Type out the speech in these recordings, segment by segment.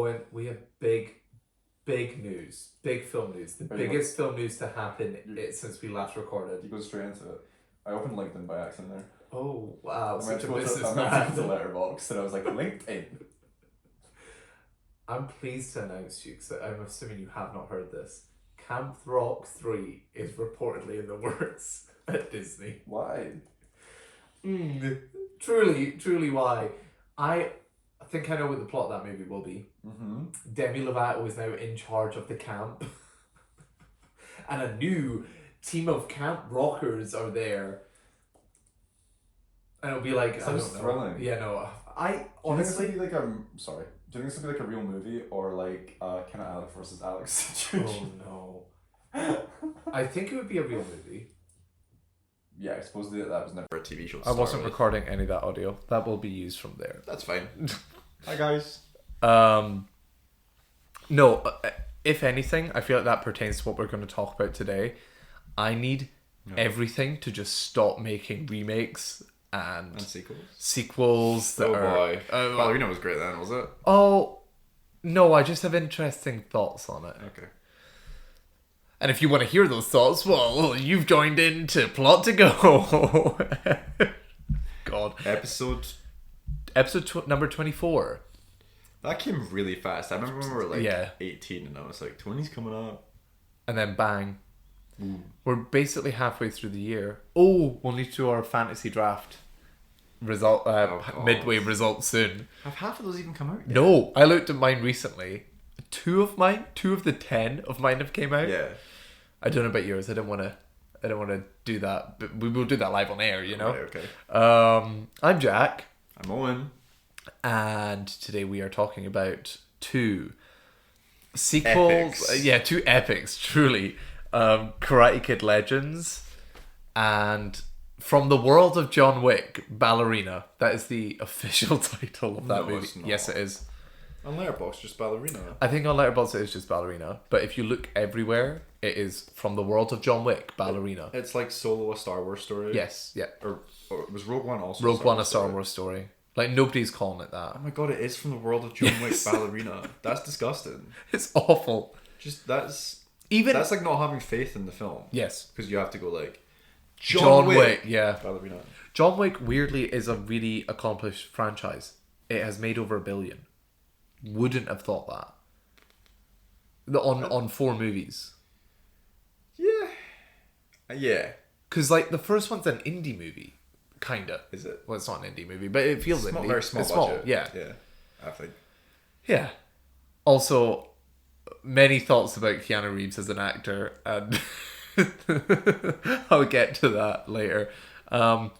Owen, we have big news. Big film news. The biggest film news to happen since we last recorded. You go straight into it. I opened LinkedIn by accident there. Oh, wow. I meant Such to a go businessman. to the letterbox and I was like, LinkedIn. I'm pleased to announce to you, because I'm assuming you have not heard this. Camp Rock 3 is reportedly in the works at Disney. Why? Truly why. I think I know what the plot of that movie will be. Mm-hmm. Demi Lovato is now in charge of the camp. And a new team of camp rockers are there. And it'll be like, Sounds thrilling. Yeah, no. I honestly... honestly... Do you think it's gonna be like sorry. Do you think it's gonna be like a real movie or like kind of Alex versus Alex situation? Oh no. I think it would be a real movie. Yeah, I suppose that was never a TV show. I wasn't recording any of that audio. That will be used from there. That's fine. Hi guys. No, if anything, I feel like that pertains to what we're going to talk about today. I need everything to just stop making remakes and sequels that are... boy. Ballerina was great then, was it? Oh, no, I just have interesting thoughts on it. Okay. And if you want to hear those thoughts, well, you've joined in to Plot to Go. God. Episode number 24. That came really fast. I remember when we were like 18 and I was like, 20's coming up. And then bang. Ooh. We're basically halfway through the year. Oh, we'll need to do our fantasy draft result, midway results soon. Have half of those even come out yet? No, I looked at mine recently. Two of the 10 of mine have came out. Yeah. I don't know about yours. I don't want to do that, but we will do that live on air, you know? Right, okay. I'm Jack. I'm Owen. And today we are talking about two sequels. Epics. Yeah, two epics, truly. Karate Kid Legends and from the world of John Wick, Ballerina. That is the official title of that movie. Yes, it is. On Letterboxd, just Ballerina. I think on Letterboxd it is just Ballerina. But if you look everywhere, it is from the world of John Wick, Ballerina. It's like Solo, a Star Wars story. Yes, yeah. Or was Rogue One also Rogue One, a Star Wars story. Like, nobody's calling it that. Oh my god, it is from the world of John Wick, Ballerina. That's disgusting. It's awful. Just, that's like not having faith in the film. Yes. Because you have to go like, John Wick, yeah. Ballerina. John Wick, weirdly, is a really accomplished franchise. It has made over $1 billion. Wouldn't have thought that. On 4 movies. Yeah. Yeah. Because, like, the first one's an indie movie. Kinda. Is it? Well, it's not an indie movie, but it feels small, indie. very small it's budget. Yeah. Yeah. I think. Yeah. Also, many thoughts about Keanu Reeves as an actor, and I'll get to that later. And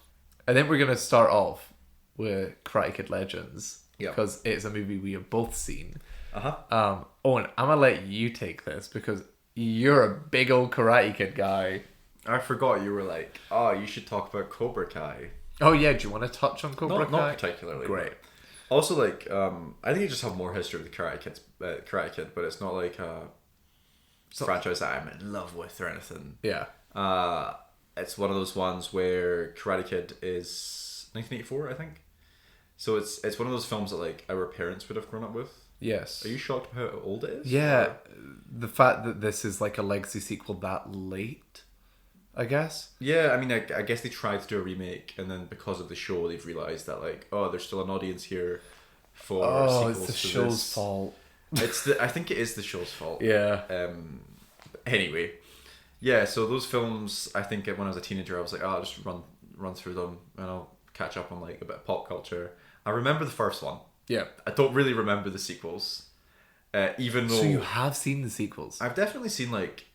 then we're going to start off with Karate Kid Legends. Yeah. Because it's a movie we have both seen. Uh-huh. Owen, I'm going to let you take this because you're a big old Karate Kid guy. I forgot you were like, oh, you should talk about Cobra Kai. Oh yeah, do you want to touch on Cobra Kai? Not particularly. Great. Also, like, I think you just have more history with the Karate Kid, but it's not like a franchise that I'm in love with or anything. Yeah. It's one of those ones where Karate Kid is 1984, I think. So it's one of those films that like our parents would have grown up with. Yes. Are you shocked about how old it is? Yeah. Or? The fact that this is like a legacy sequel that late, I guess. Yeah, I mean, I guess they tried to do a remake, and then because of the show, they've realised that like, oh, there's still an audience here for sequels. It's the show's fault. I think it is the show's fault. Yeah. Anyway, yeah. So those films, I think when I was a teenager, I was like, oh, I'll just run through them, and I'll catch up on like a bit of pop culture. I remember the first one. Yeah. I don't really remember the sequels, even though. So you have seen the sequels? I've definitely seen like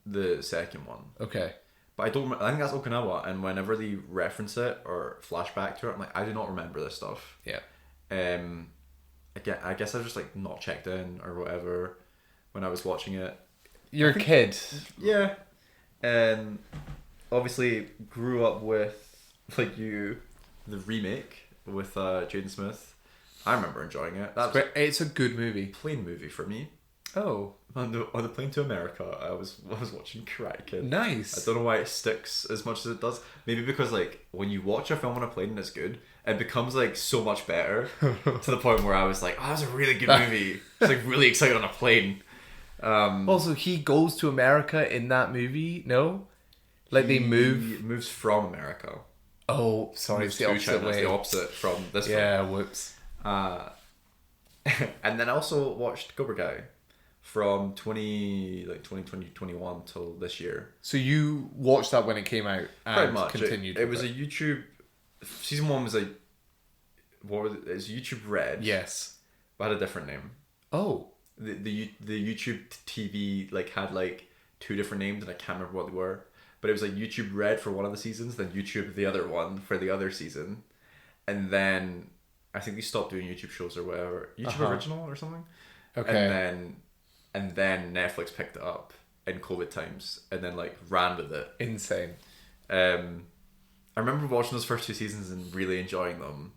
the second one. Okay. But I don't. I think that's Okinawa, and whenever they reference it or flash back to it, I'm like, I do not remember this stuff. Yeah. Again, I guess I was just like not checked in or whatever when I was watching it. You're a kid. Yeah, and obviously grew up with like you, the remake with Jaden Smith. I remember enjoying it. That's great. It's a good movie. Plane movie for me. Oh. On the plane to America, I was watching Karate Kid. Nice. I don't know why it sticks as much as it does. Maybe because like when you watch a film on a plane and it's good, it becomes like so much better to the point where I was like, oh, that was a really good movie. It's like really excited on a plane. Also, he goes to America in that movie. No, like they moves from America. Oh, sorry, it's the opposite way. It's the opposite from this. Yeah, film. whoops. And then I also watched Cobra Kai from 2021 till this year. So you watched that when it came out and pretty much continued. It was a YouTube. Season 1 was like, what was it? It's YouTube Red. Yes, but had a different name. Oh. The YouTube TV like had like 2 different names and I can't remember what they were. But it was like YouTube Red for one of the seasons, then YouTube the other one for the other season, and then I think they stopped doing YouTube shows or whatever. YouTube Original or something. Okay. And then Netflix picked it up in COVID times and then like ran with it. Insane. I remember watching those first 2 seasons and really enjoying them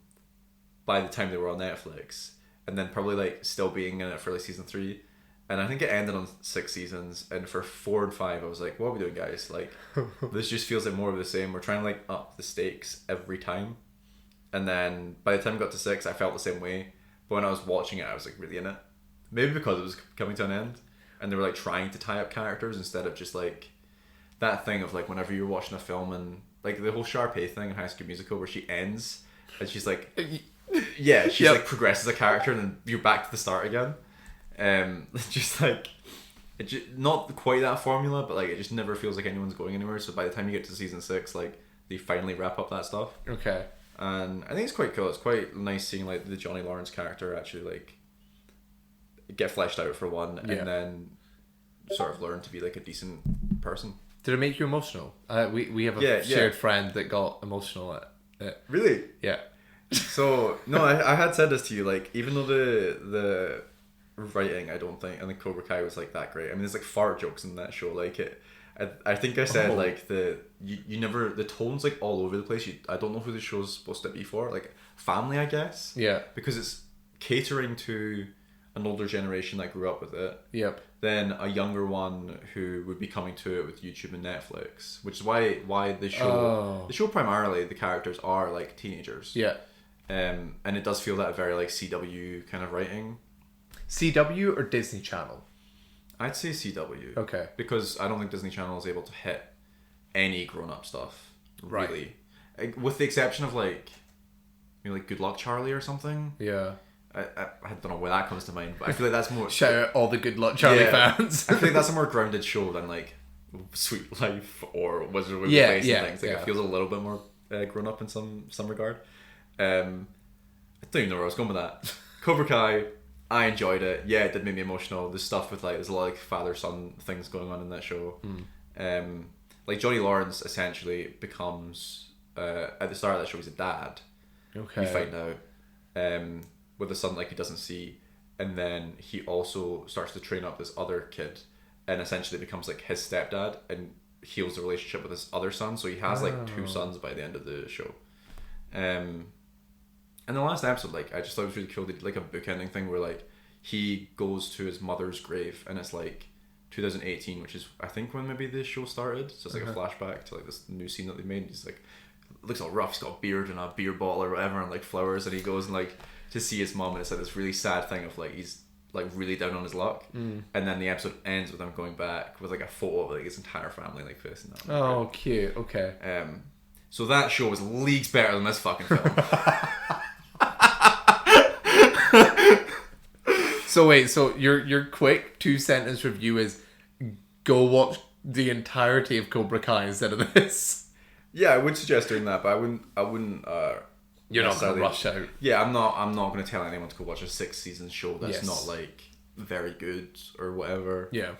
by the time they were on Netflix, and then probably like still being in it for like season 3. And I think it ended on 6 seasons, and for 4 and 5 I was like, what are we doing, guys? Like, this just feels like more of the same. We're trying to like up the stakes every time. And then by the time I got to 6 I felt the same way, but when I was watching it I was like really in it. Maybe because it was coming to an end and they were like trying to tie up characters instead of just like that thing of like whenever you're watching a film and like the whole Sharpay thing in High School Musical where she ends and she's like she's like progresses a character and then you're back to the start again. Just like not quite that formula, but like it just never feels like anyone's going anywhere. So by the time you get to season 6, like they finally wrap up that stuff. Okay. And I think it's quite cool. It's quite nice seeing like the Johnny Lawrence character actually like get fleshed out for one, and then sort of learn to be like a decent person. Did it make you emotional? We have a shared friend that got emotional at it. Really? Yeah. So no, I had said this to you, like even though the writing I don't think, and the Cobra Kai was like that great. I mean, there's like fart jokes in that show. Like it, I think I said like you never, the tone's like all over the place. I don't know who the show's supposed to be for. Like family, I guess. Yeah. Because it's catering to an older generation that grew up with it. Yep. Then a younger one who would be coming to it with YouTube and Netflix, which is why the show primarily the characters are like teenagers. Yeah. And it does feel that very like CW kind of writing. CW or Disney Channel? I'd say CW. Okay. Because I don't think Disney Channel is able to hit any grown-up stuff, really. Right. With the exception of like, you know, like Good Luck Charlie or something. Yeah. I don't know where that comes to mind, but I feel like that's more... Shout out all the Good Luck Charlie fans. I feel like that's a more grounded show than like Sweet Life or Wizard of Waverly Place and things. Like it feels a little bit more grown-up in some regard. I don't even know where I was going with that. Cobra Kai, I enjoyed it. Yeah, it did make me emotional. There's stuff with like, there's a lot of like father-son things going on in that show. Like Johnny Lawrence essentially becomes at the start of that show he's a dad. Okay. You find out with a son like he doesn't see, and then he also starts to train up this other kid, and essentially becomes like his stepdad and heals the relationship with his other son. So he has like 2 sons by the end of the show. And the last episode, like I just thought it was really cool. They did like a bookending thing where like he goes to his mother's grave, and it's like 2018, which is I think when maybe the show started. So it's like a flashback to like this new scene that they made. He's like, looks all rough. He's got a beard and a beer bottle or whatever, and like flowers, and he goes and like to see his mom, and it's like this really sad thing of like he's like really down on his luck, and then the episode ends with him going back with like a photo of like his entire family like facing that. Oh, cute. Okay. So that show was leagues better than this fucking film. So wait, so your quick 2-sentence review is go watch the entirety of Cobra Kai instead of this. Yeah, I would suggest doing that, but I wouldn't. You're not gonna rush out. Yeah, I'm not gonna tell anyone to go watch a 6-season show that's Yes. not like very good or whatever. Yeah.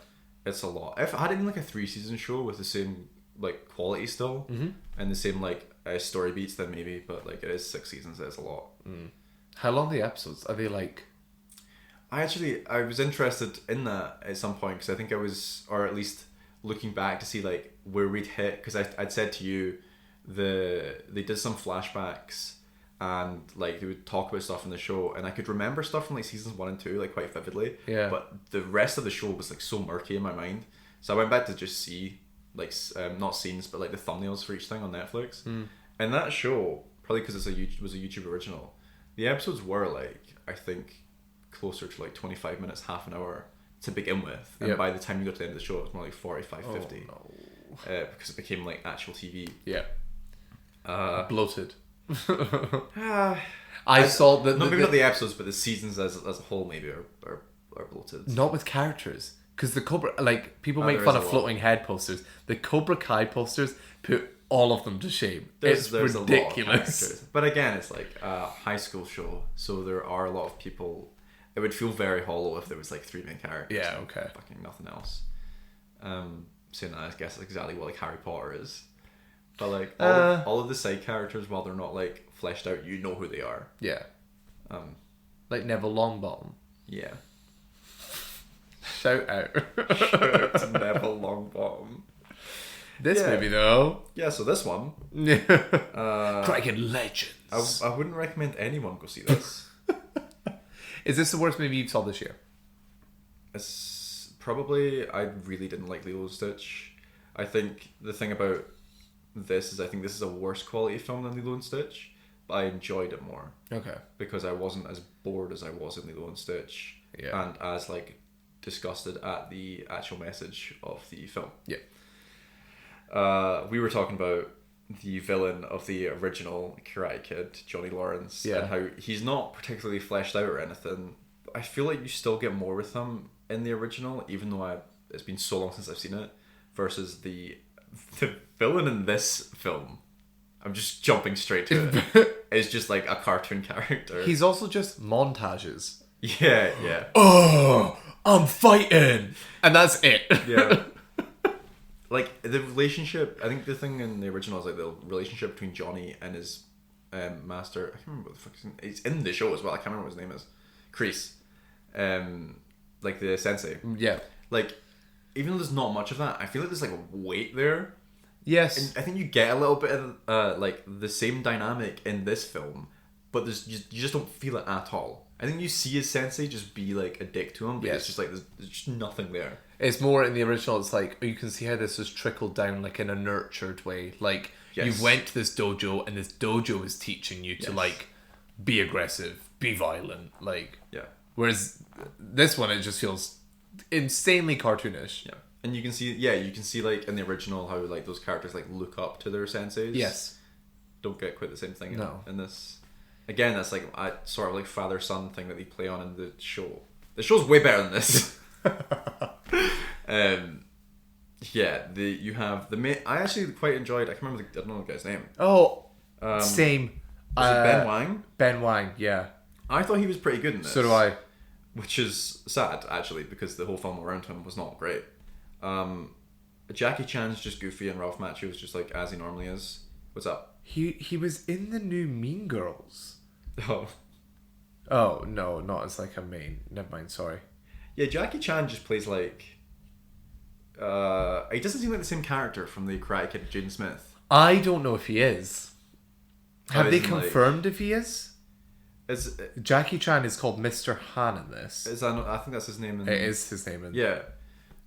It's a lot. If I had even like a 3-season show with the same like quality still and the same like story beats, then maybe. But like it is 6 seasons. It's a lot. How long are the episodes? Are they like? I was interested in that at some point because I think I was, or at least looking back to see like where we'd hit, because I'd said to you they did some flashbacks and like they would talk about stuff in the show, and I could remember stuff from like seasons 1 and 2 like quite vividly. Yeah. But the rest of the show was like so murky in my mind, so I went back to just see like not scenes but like the thumbnails for each thing on Netflix, and that show probably because it was a YouTube original. The episodes were like, I think, closer to like 25 minutes, half an hour to begin with, and by the time you got to the end of the show, it was more like 45, 50. No. Because it became like actual TV. Yeah. Bloated. I saw that. Maybe not the episodes, but the seasons as a whole maybe are bloated. Not with characters, because the Cobra, like, people make fun of floating head posters. The Cobra Kai posters put all of them to shame. It's ridiculous. But again, it's like a high school show, so there are a lot of people. It would feel very hollow if there was like 3 main characters. Yeah, okay. Fucking nothing else. Saying that, I guess that's exactly what like Harry Potter is. But like all of the side characters, while they're not like fleshed out, you know who they are. Yeah. Like Neville Longbottom. Yeah. Shout out. Shout out to Neville Longbottom. This movie though. Yeah, so this one. Dragon Legends. I wouldn't recommend anyone go see this. Is this the worst movie you saw this year? It's probably, I really didn't like Lilo and Stitch. I think the thing about this is I think this is a worse quality film than Lilo and Stitch, but I enjoyed it more. Okay. Because I wasn't as bored as I was in Lilo and Stitch. Yeah. And as like disgusted at the actual message of the film. Yeah. We were talking about the villain of the original Karate Kid, Johnny Lawrence, and how he's not particularly fleshed out or anything. I feel like you still get more with him in the original, even though it's been so long since I've seen it, versus the villain in this film. I'm just jumping straight to it. It's just like a cartoon character. He's also just montages. Yeah, yeah. Oh, I'm fighting! And that's it. Yeah. Like, the relationship, I think the thing in the original is like the relationship between Johnny and his master. I can't remember what the fuck his name is. He's in the show as well. I can't remember what his name is. Kreese. Like the sensei. Yeah. Like, even though there's not much of that, I feel like there's like a weight there. Yes. And I think you get a little bit of like the same dynamic in this film, but you just don't feel it at all. I think you see his sensei just be like a dick to him, but it's just like there's just nothing there. It's more in the original, it's like you can see how this has trickled down like in a nurtured way. Like you went to this dojo and this dojo is teaching you to like be aggressive, be violent, like whereas this one it just feels insanely cartoonish. Yeah. And you can see like in the original how like those characters like look up to their senseis. Yes. Don't get quite the same thing in this. Again, that's like a sort of like father-son thing that they play on in the show. The show's way better than this. You have the main. I actually quite enjoyed. I can't remember. I don't know the guy's name. Same. Was it Ben Wang? Ben Wang, yeah. I thought he was pretty good in this. So do I. Which is sad, actually, because the whole film around him was not great. Jackie Chan's just goofy, and Ralph Macchio is just like as he normally is. What's up? He was in the new Mean Girls. Oh no, not as like a main. Never mind. Sorry. Yeah, Jackie Chan just plays like. He doesn't seem like the same character from the Karate Kid, Jaden Smith. I don't know if he is. Have they confirmed if he is? Jackie Chan is called Mr. Han in this. I think that's his name. It is his name. Yeah.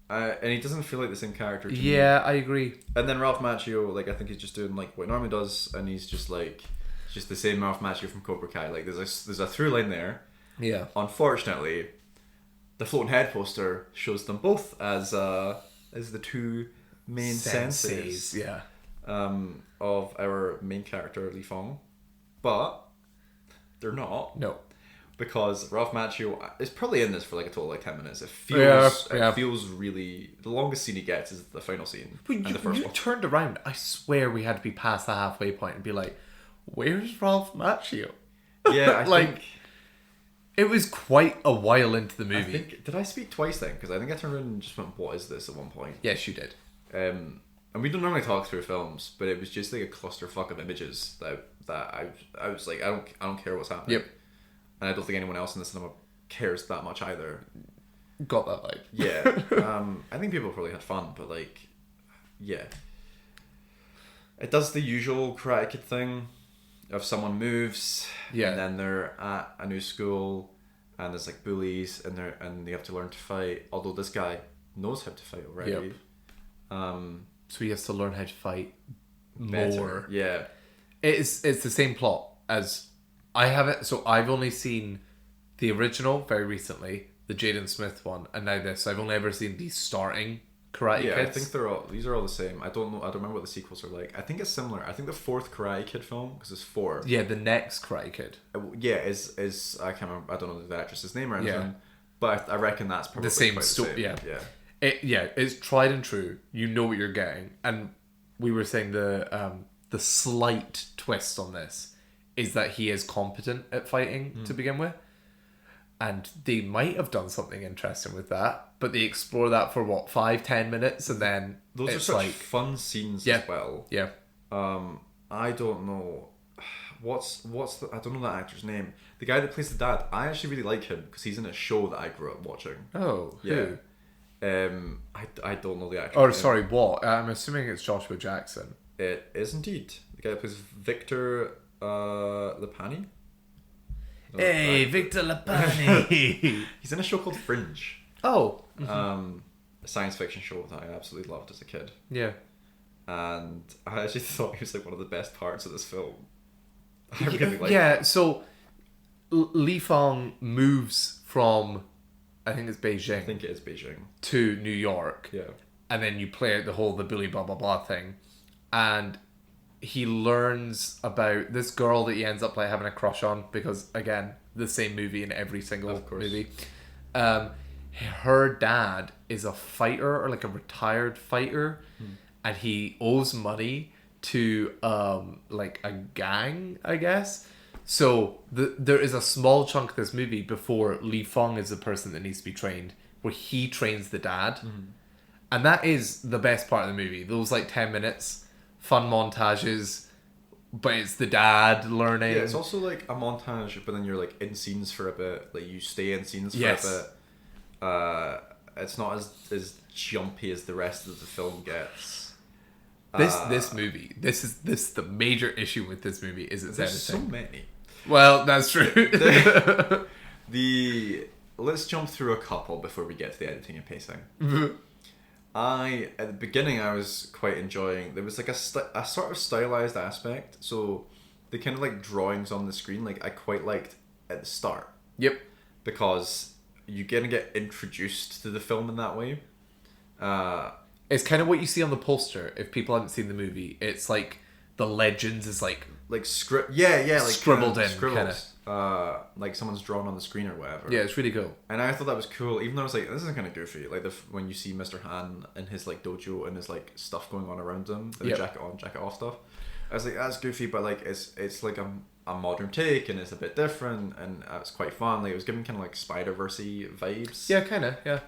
And he doesn't feel like the same character to me. Yeah, I agree. And then Ralph Macchio, like I think he's just doing like what he normally does, and he's just like just the same Ralph Macchio from Cobra Kai. Like there's a through line there. Yeah. Unfortunately, the floating head poster shows them both as the two main senseis. Yeah. Of our main character Li Fong, but they're not. No. Because Ralph Macchio is probably in this for like a total of like 10 minutes. It feels really... The longest scene he gets is the final scene. But you turned around. I swear we had to be past the halfway point and be like, where's Ralph Macchio? Yeah, I think... It was quite a while into the movie. Did I speak twice then? Because I think I turned around and just went, what is this at one point? Yes, you did. And we don't normally talk through films, but it was just like a clusterfuck of images that I was like, I don't care what's happening. Yep. And I don't think anyone else in the cinema cares that much either. Got that vibe. Yeah. I think people probably had fun, but like, yeah. It does the usual Karate Kid thing of someone moves, and then they're at a new school, and there's like bullies, and they have to learn to fight. Although this guy knows how to fight already. Yep. So he has to learn how to fight better. more. Yeah. It's the same plot as I haven't. So I've only seen the original very recently, the Jaden Smith one, and now this. I've only ever seen the starting Karate Kids. I think these are all the same. I don't know. I don't remember what the sequels are like. I think it's similar. I think the fourth Karate Kid film, because it's 4. Yeah, the next Karate Kid. Is I can't remember. I don't know the actress's name or anything. But I reckon that's probably the same story. Yeah. It's tried and true. You know what you're getting, and we were saying the slight twist on this is that he is competent at fighting to begin with. And they might have done something interesting with that, but they explore that for 5-10 minutes, and then those are such fun scenes as well. Yeah. I don't know what's the I don't know that actor's name. The guy that plays the dad. I actually really like him because he's in a show that I grew up watching. Oh, yeah. Who? I don't know the actor. Oh, sorry. What? I'm assuming it's Joshua Jackson. It is indeed the guy that plays Victor Lapani. Hey, Victor Lapani. He's in a show called Fringe. Oh. A science fiction show that I absolutely loved as a kid. Yeah. And I actually thought he was like one of the best parts of this film. I really liked it. So Li Fong moves from, I think it's Beijing. I think it is Beijing. To New York. Yeah. And then you play out the whole the Billy blah blah blah thing. And he learns about this girl that he ends up like having a crush on, because again, the same movie in every single movie. Her dad is a fighter, or like a retired fighter, and he owes money to like a gang, I guess. So there is a small chunk of this movie before Li Fong is the person that needs to be trained, where he trains the dad. And that is the best part of the movie. Those like 10 minutes, fun montages, but it's the dad learning. Yeah, it's also like a montage, but then you're like in scenes for a bit. Like you stay in scenes for a bit. It's not as jumpy as the rest of the film gets. This movie, this is the major issue with this movie is its editing. So many. Well, that's true. Let's jump through a couple before we get to the editing and pacing. At the beginning, I was quite enjoying. There was like a sort of stylized aspect. So the kind of like drawings on the screen, like I quite liked at the start. Yep. Because you're gonna get introduced to the film in that way. It's kind of what you see on the poster. If people haven't seen the movie, it's like the legends is like script. Yeah, like scribbled in, kind of. Like someone's drawn on the screen or whatever. Yeah, it's really cool. And I thought that was cool, even though I was like, this is kind of goofy. Like when you see Mr. Han in his like dojo and his like stuff going on around him, the jacket on, jacket off stuff. I was like, that's goofy, but like it's like a modern take and it's a bit different, and it's quite fun. Like it was giving kind of like Spider-Verse-y vibes. Yeah, kind of. Yeah.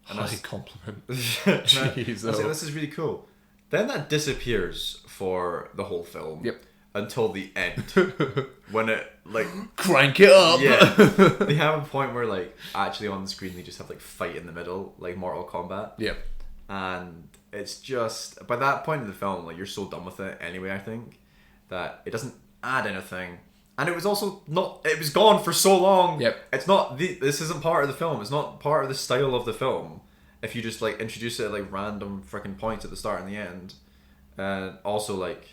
High compliment. Jeez, I was like, this is really cool. Then that disappears for the whole film. Yep. Until the end, when it like crank it up. Yeah, they have a point where like actually on the screen they just have like fight in the middle, like Mortal Kombat. Yep. And it's just by that point in the film, like you're so done with it anyway. I think that it doesn't add anything, and it was also not. It was gone for so long. Yep. It's not. This isn't part of the film. It's not part of the style of the film. If you just like introduce it at like random freaking points at the start and the end, and also like.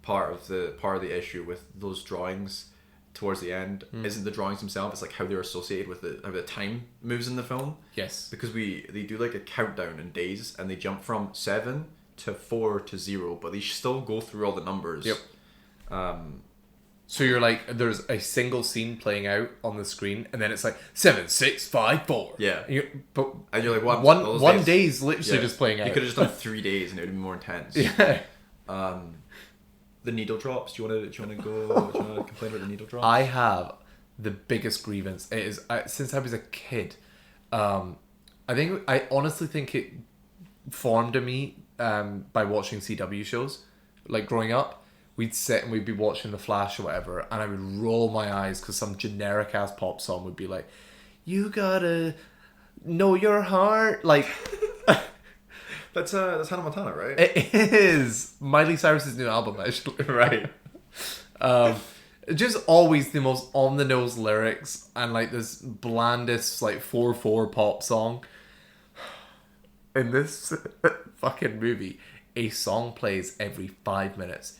Part of the issue with those drawings towards the end isn't the drawings themselves, it's like how they're associated with how the time moves in the film. Yes. Because they do like a countdown in days, and they jump from 7 to 4 to 0, but they still go through all the numbers. Yep. So you're like, there's a single scene playing out on the screen, and then it's like 7, 6, 5, 4. Yeah. And you're like, what? One day's literally just playing out. You could have just done 3 days, and it would be more intense. Yeah. The needle drops. Do you want to complain about the needle drops? I have the biggest grievance. It is since I was a kid. I honestly think it formed in me by watching CW shows. Like growing up, we'd sit and we'd be watching The Flash or whatever, and I would roll my eyes because some generic ass pop song would be like, "You gotta know your heart," like. That's Hannah Montana, right? It is Miley Cyrus's new album, actually. Right. Just always the most on the nose lyrics and like this blandest like 4/4 pop song. In this fucking movie, a song plays every 5 minutes.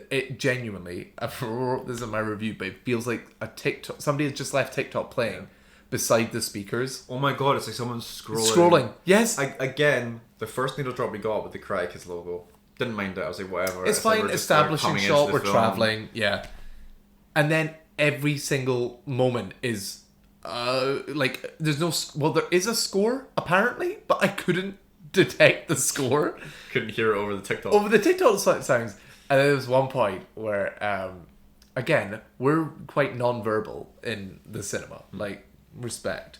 It genuinely, I wrote this in my review, but it feels like a TikTok. Somebody has just left TikTok playing beside the speakers. Oh my god, it's like someone's scrolling. Yes. Again, the first needle drop we got with the Cry Kids logo. Didn't mind it. I was like, whatever. It's fine. Establishing shot. We're traveling. Yeah. And then every single moment is, like, there's no. Well, there is a score apparently, but I couldn't detect the score. Couldn't hear it over the TikTok. Over the TikTok sounds. And there was one point where, again, we're quite non-verbal in the cinema. Like, respect.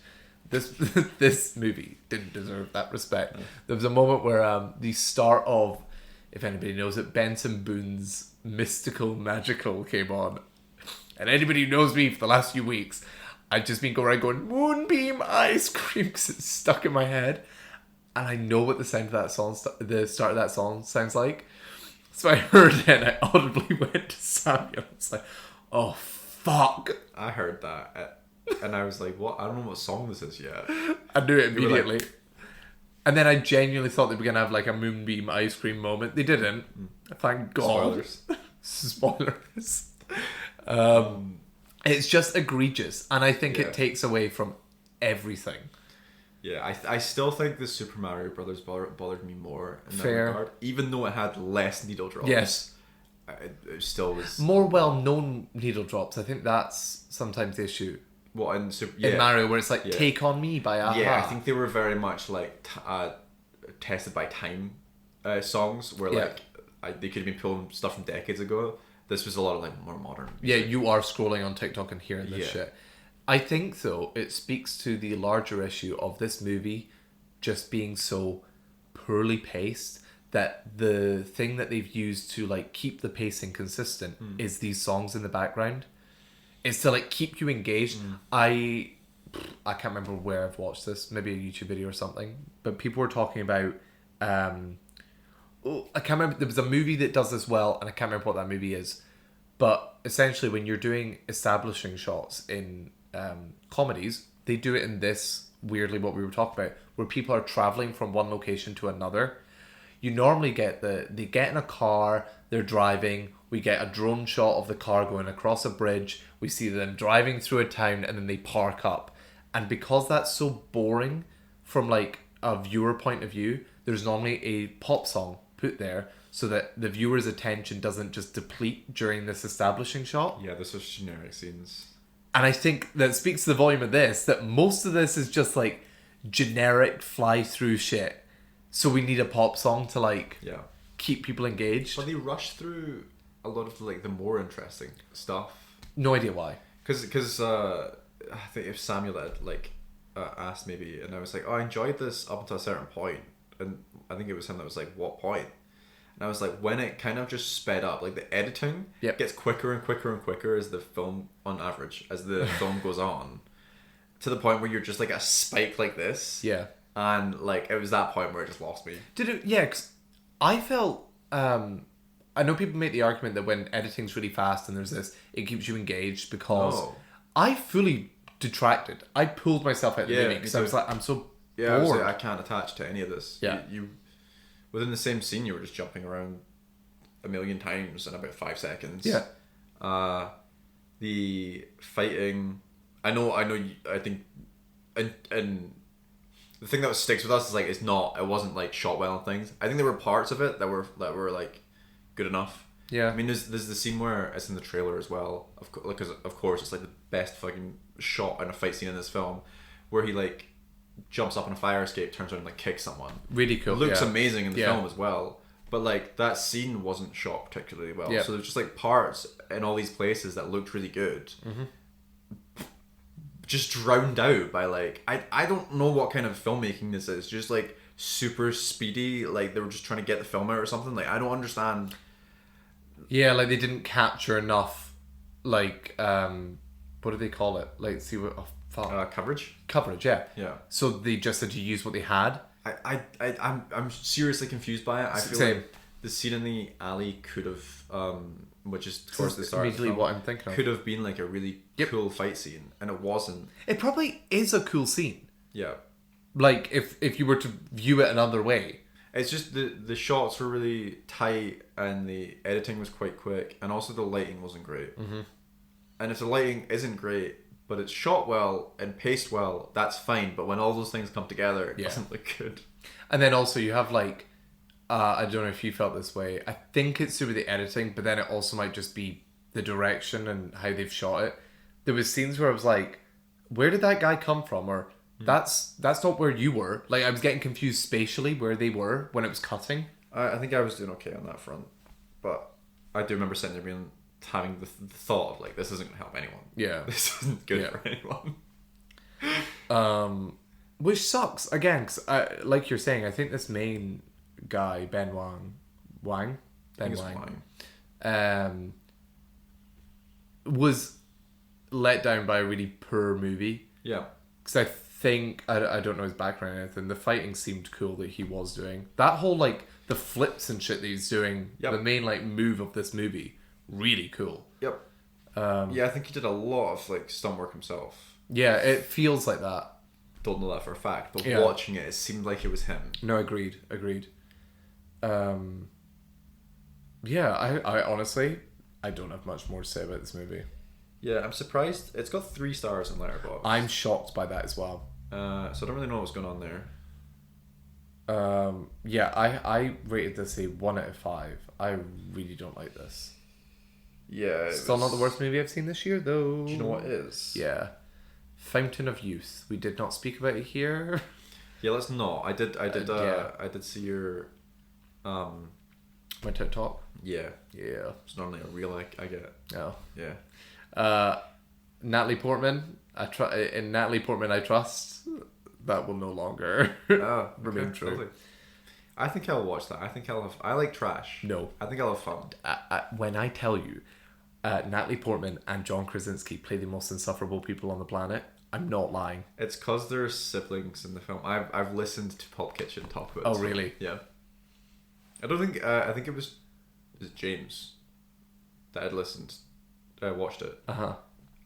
This movie didn't deserve that respect. There was a moment where the start of, if anybody knows it, Benson Boone's Mystical Magical came on. And anybody who knows me for the last few weeks, I've just been going around going, Moonbeam Ice Cream, because it's stuck in my head. And I know what the sound of that song, the start of that song sounds like. So I heard it and I audibly went to Samuel. I was like, oh, fuck. I heard that. And I was like, what? I don't know what song this is yet. I knew it immediately. Like... And then I genuinely thought they were going to have like a Moonbeam Ice Cream moment. They didn't. Thank God. Spoilers. It's just egregious. And I think it takes away from everything. Yeah, I still think the Super Mario Brothers bothered me more in that regard. Even though it had less needle drops. Yes. It still was... More well-known needle drops. I think that's sometimes the issue. What, in Mario, where it's like, Take On Me by a-ha. Yeah, I think they were very much like tested by time songs, where like they could have been pulling stuff from decades ago. This was a lot of like more modern music. Yeah, you are scrolling on TikTok and hearing this shit. I think, though, it speaks to the larger issue of this movie just being so poorly paced that the thing that they've used to, like, keep the pacing consistent is these songs in the background. It's to, like, keep you engaged. I can't remember where I've watched this. Maybe a YouTube video or something. But people were talking about... I can't remember. There was a movie that does this well, and I can't remember what that movie is. But essentially, when you're doing establishing shots in... comedies, they do it in this, weirdly what we were talking about, where people are traveling from one location to another. You normally get they get in a car, they're driving, we get a drone shot of the car going across a bridge, we see them driving through a town, and then they park up. And because that's so boring from like a viewer point of view, there's normally a pop song put there so that the viewer's attention doesn't just deplete during this establishing shot. Yeah, this was generic scenes. And I think that speaks to the volume of this, that most of this is just like generic fly-through shit. So we need a pop song to like keep people engaged. But they rush through a lot of like the more interesting stuff. No idea why. Because I think if Samuel had like asked maybe, and I was like, oh, I enjoyed this up until a certain point. And I think it was him that was like, what point? And I was like, when it kind of just sped up, like the editing gets quicker and quicker and quicker as the film, on average, as the film goes on, to the point where you're just like a spike like this. Yeah. And like, it was that point where it just lost me. Did it? Yeah, because I felt, I know people make the argument that when editing's really fast and there's this, it keeps you engaged because I fully detracted. I pulled myself out of the movie because I was like, I'm so bored. I was like, I can't attach to any of this. Yeah. You within the same scene, you were just jumping around a million times in about 5 seconds. Yeah. The fighting, I think, and the thing that sticks with us is like, it wasn't like shot well and things. I think there were parts of it that were like good enough. Yeah. I mean, there's the scene where it's in the trailer as well, because of course it's like the best fucking shot in a fight scene in this film, where he like jumps up on a fire escape, turns around and like kicks someone. Really cool. Looks amazing in the film as well. But like that scene wasn't shot particularly well. So there's just like parts in all these places that looked really good. Just drowned out by like, I don't know what kind of filmmaking this is. Just like super speedy, like they were just trying to get the film out or something. Like I don't understand. Yeah, like they didn't capture enough, like what do they call it? Like, see what coverage. Yeah. Yeah. So they just had to use what they had. I'm seriously confused by it. I feel like the scene in the alley could have, which is towards the start. Immediately, what I'm thinking of could have been like a really cool fight scene, and it wasn't. It probably is a cool scene. Yeah. Like if you were to view it another way. It's just the shots were really tight and the editing was quite quick, and also the lighting wasn't great. Mm-hmm. And if the lighting isn't great, but it's shot well and paced well, that's fine. But when all those things come together, it doesn't look good. And then also you have like, I don't know if you felt this way. I think it's through the editing, but then it also might just be the direction and how they've shot it. There was scenes where I was like, where did that guy come from? Or that's not where you were. Like, I was getting confused spatially where they were when it was cutting. I think I was doing okay on that front. But I do remember sitting there having the thought of, like, this isn't going to help anyone. Yeah. This isn't good for anyone. Which sucks. Again, cause like you're saying, I think this main guy, Ben Wang, was let down by a really poor movie. Yeah. Because I think, I don't know his background or anything, the fighting seemed cool that he was doing. That whole, like, the flips and shit that he's doing, the main, like, move of this movie, really cool. Yep. I think he did a lot of, like, stunt work himself. Yeah, it feels like that. Don't know that for a fact, but watching it seemed like it was him. No, agreed. I honestly, I don't have much more to say about this movie. Yeah, I'm surprised. It's got 3 stars in Letterboxd. I'm shocked by that as well. So I don't really know what's going on there. I rated this a 1 out of 5. I really don't like this. Yeah. Still not the worst movie I've seen this year, though. Do you know what it is? Yeah. Fountain of Youth. We did not speak about it here. Yeah, let's not. I did see your my TikTok. Yeah. It's normally a reel I get. Oh. Yeah. Natalie Portman. In Natalie Portman I trust. That will no longer remain true. Lovely. I think I'll watch that. I like trash. No. I think I'll have fun. When I tell you Natalie Portman and John Krasinski play the most insufferable people on the planet, I'm not lying. It's because they're siblings in the film. I've listened to Pulp Kitchen talk about it. Oh, really? Yeah. I don't think... I think it was James that had watched it. Uh-huh.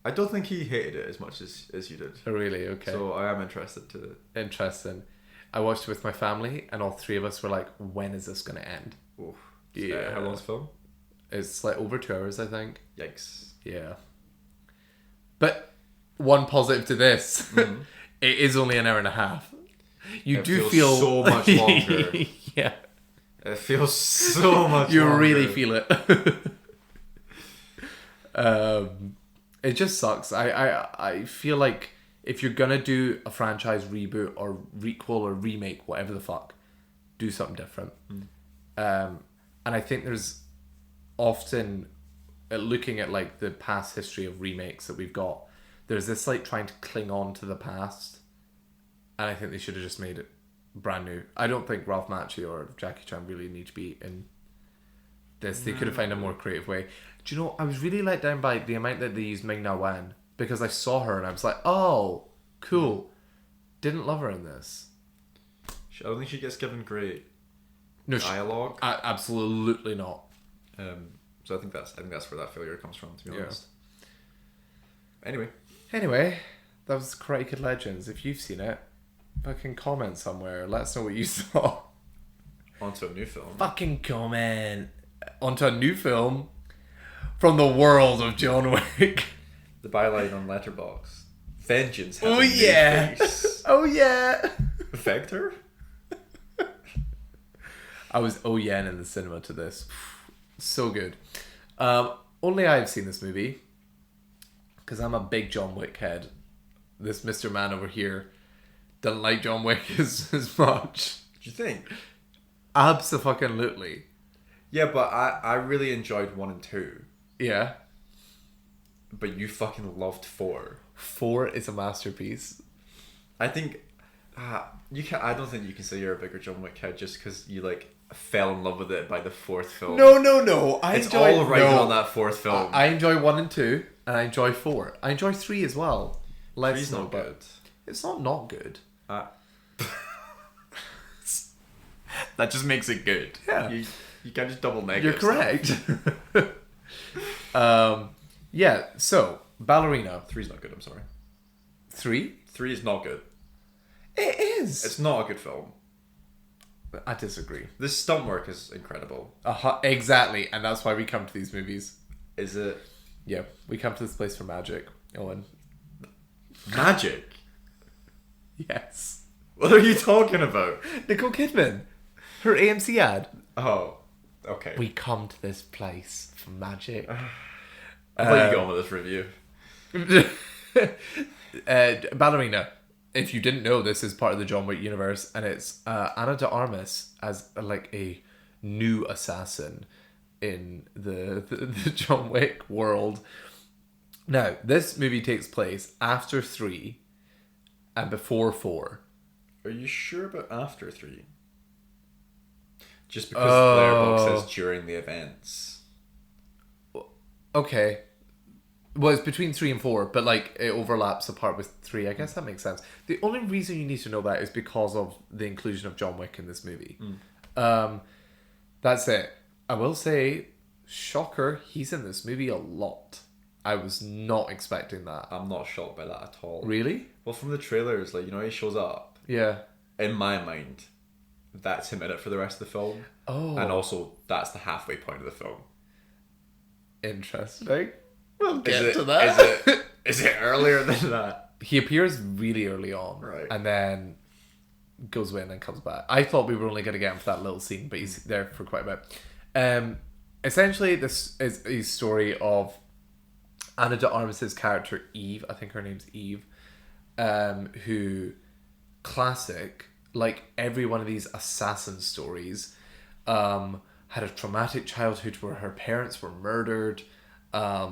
I don't think he hated it as much as you did. Oh, really? Okay. So I am interested to... Interesting. I watched it with my family and all 3 of us were like, when is this going to end? Oof. Yeah. How long's the film? It's like over 2 hours, I think. Yikes. Yeah. But one positive to this, it is only an hour and a half. You do feel so much longer. Yeah. It feels so much you longer. really feel it. It just sucks. I feel like if you're gonna do a franchise reboot or requel or remake, whatever the fuck, do something different. And I think there's often, looking at like the past history of remakes that we've got, there's this like trying to cling on to the past, and I think they should have just made it brand new. I don't think Ralph Macchio or Jackie Chan really need to be in this. They could have found a more creative way. Do you know, I was really let down by the amount that they used Ming-Na Wen, because I saw her and I was like, oh, cool. Didn't love her in this. I don't think she gets given great dialogue. Absolutely not. So I think that's where that failure comes from, to be honest. Anyway, that was Karate Kid Legends. If you've seen it, fucking comment somewhere. Let us know what you saw. Onto a new film. Fucking comment. Onto a new film from the world of John Wick. The byline on Letterboxd. Vengeance has a new face. Oh yeah. Vector? I was in the cinema to this. So good. Only I've seen this movie because I'm a big John Wick head. This Mr. Man over here doesn't like John Wick as much. Do you think? Abso-fucking-lutely. Yeah, but I really enjoyed 1 and 2. Yeah. But you fucking loved 4. 4 is a masterpiece. I think you can. I don't think you can say you're a bigger John Wick head just because you like fell in love with it by the 4th film. No. It's all right on that 4th film. I enjoy 1 and 2, and I enjoy 4. I enjoy 3 as well. 3's not good. It's not good. That just makes it good. Yeah. You can't just double negative. You're correct. Yeah, so, Ballerina. 3's not good, I'm sorry. 3? 3 is not good. It is. It's not a good film. I disagree. The stunt work is incredible. Exactly, and that's why we come to these movies. Is it? Yeah, we come to this place for magic, Owen. Magic? Yes. What are you talking about? Nicole Kidman. Her AMC ad. Oh, okay. We come to this place for magic. I'll let you go on with this review. Ballerina. If you didn't know, this is part of the John Wick universe, and it's Ana de Armas as like a new assassin in the John Wick world. Now, this movie takes place after 3 and before 4. Are you sure about after 3? Just because Blair Book says during the events. Okay. Well, it's between 3 and 4, but like it overlaps a part with 3. I guess that makes sense. The only reason you need to know that is because of the inclusion of John Wick in this movie. That's it. I will say, shocker, he's in this movie a lot. I was not expecting that. I'm not shocked by that at all. Really? Well, from the trailers, like, you know, he shows up. Yeah. In my mind, that's him in it for the rest of the film. Oh. And also, that's the halfway point of the film. Interesting. We'll get to that. Is it earlier than that? He appears really early on. Right. And then goes away and then comes back. I thought we were only going to get him for that little scene, but he's there for quite a bit. Essentially, this is a story of Ana de Armas' character, Eve. I think her name's Eve. Who, classic, like every one of these assassin stories, had a traumatic childhood where her parents were murdered.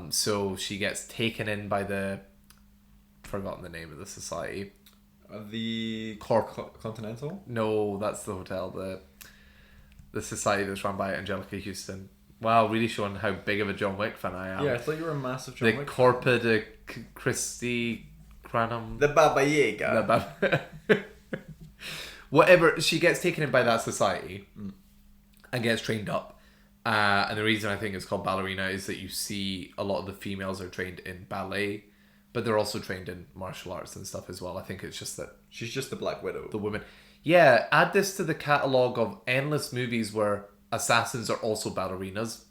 So she gets taken in by forgotten the name of the society. The Continental? No, that's the hotel. The society that's run by Angelica Houston. Wow, really showing how big of a John Wick fan I am. Yeah, I thought you were a massive John Wick fan. The Corpo de Christi Cranham. The Baba Yaga. Whatever, she gets taken in by that society and gets trained up. And the reason I think it's called Ballerina is that you see a lot of the females are trained in ballet, but they're also trained in martial arts and stuff as well. I think it's just that she's just the Black Widow. The women. Yeah, add this to the catalogue of endless movies where assassins are also ballerinas.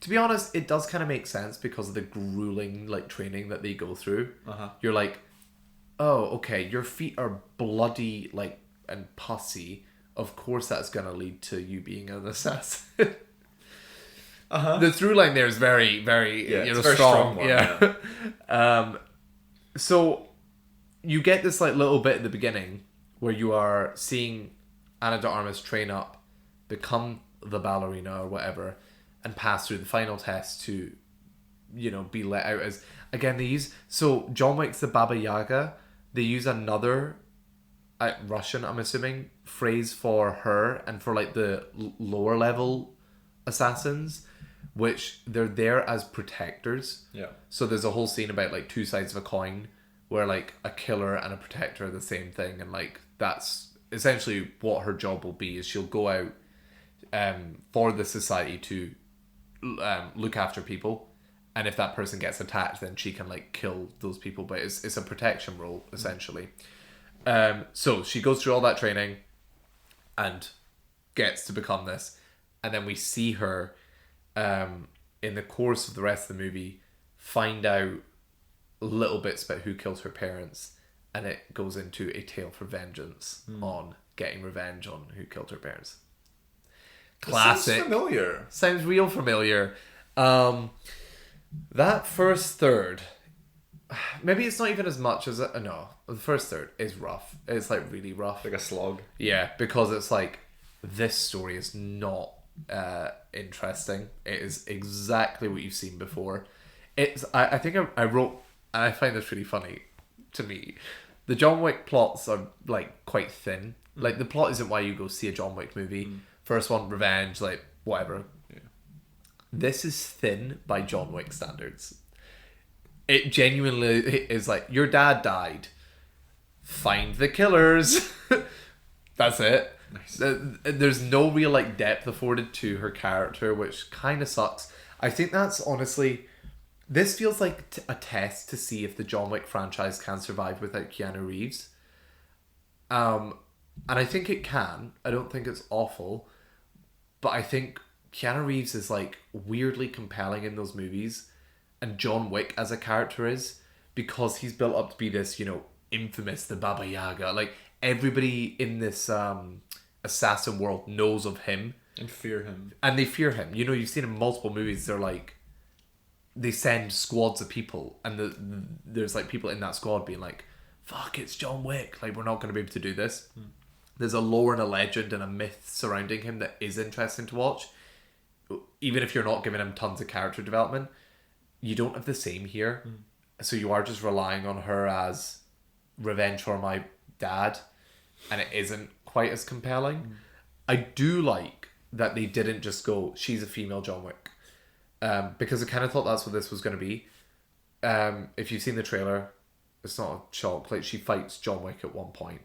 To be honest, it does kind of make sense because of the grueling like training that they go through. You're like, oh, okay, your feet are bloody like and pussy. Of course that's going to lead to you being an assassin. The through line there is very, very, it's a very strong one. Yeah. So you get this like little bit at the beginning where you are seeing Ana de Armas train up, become the ballerina or whatever, and pass through the final test to, be let out as, again, so John Wick's the Baba Yaga, they use another Russian, I'm assuming, phrase for her and for like the lower level assassins, which they're there as protectors. Yeah. So there's a whole scene about like two sides of a coin where like a killer and a protector are the same thing, and like that's essentially what her job will be, is she'll go out for the society to look after people, and if that person gets attacked then she can like kill those people, but it's a protection role essentially. So she goes through all that training and gets to become this, and then we see her in the course of the rest of the movie find out little bits about who killed her parents, and it goes into a tale for vengeance on getting revenge on who killed her parents. Classic. Sounds familiar. Sounds real familiar. That first third, maybe it's not even as much as no. The first third is rough. It's like really rough, like a slog. Yeah, because it's like this story is not interesting. It is exactly what you've seen before. I think I wrote, and I find this really funny to me. The John Wick plots are like quite thin. Like the plot isn't why you go see a John Wick movie. First one, revenge, like whatever. Yeah. This is thin by John Wick standards. It genuinely is like, your dad died. Find the killers. That's it. Nice. There's no real like depth afforded to her character, which kind of sucks. I think that's honestly, this feels like a test to see if the John Wick franchise can survive without Keanu Reeves. And I think it can. I don't think it's awful. But I think Keanu Reeves is like weirdly compelling in those movies. And John Wick as a character is. Because he's built up to be this, infamous, the Baba Yaga. Like, everybody in this assassin world knows of him. And fear him. And they fear him. You've seen in multiple movies, they're like, they send squads of people. And there's like people in that squad being like, fuck, it's John Wick. Like, we're not going to be able to do this. There's a lore and a legend and a myth surrounding him that is interesting to watch. Even if you're not giving him tons of character development, you don't have the same here. So you are just relying on her as revenge for my dad, and it isn't quite as compelling. I do like that they didn't just go, she's a female John Wick. Because I kind of thought that's what this was going to be. If you've seen the trailer, it's not a shock. Like, she fights John Wick at one point.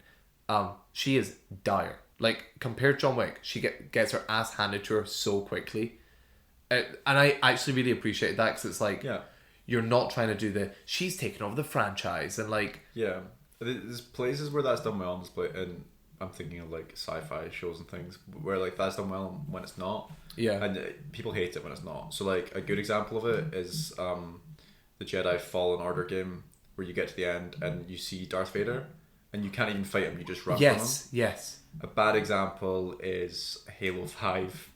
She is dire. Like, compared to John Wick, she gets her ass handed to her so quickly. And I actually really appreciate that, because it's like, you're not trying to do she's taken over the franchise, and like... Yeah. There's places where that's done well on display, and I'm thinking of like sci-fi shows and things, where like that's done well when it's not. Yeah. And people hate it when it's not. So like a good example of it is the Jedi Fallen Order game, where you get to the end and you see Darth Vader, and you can't even fight him, you just run from him. Yes. A bad example is Halo 5.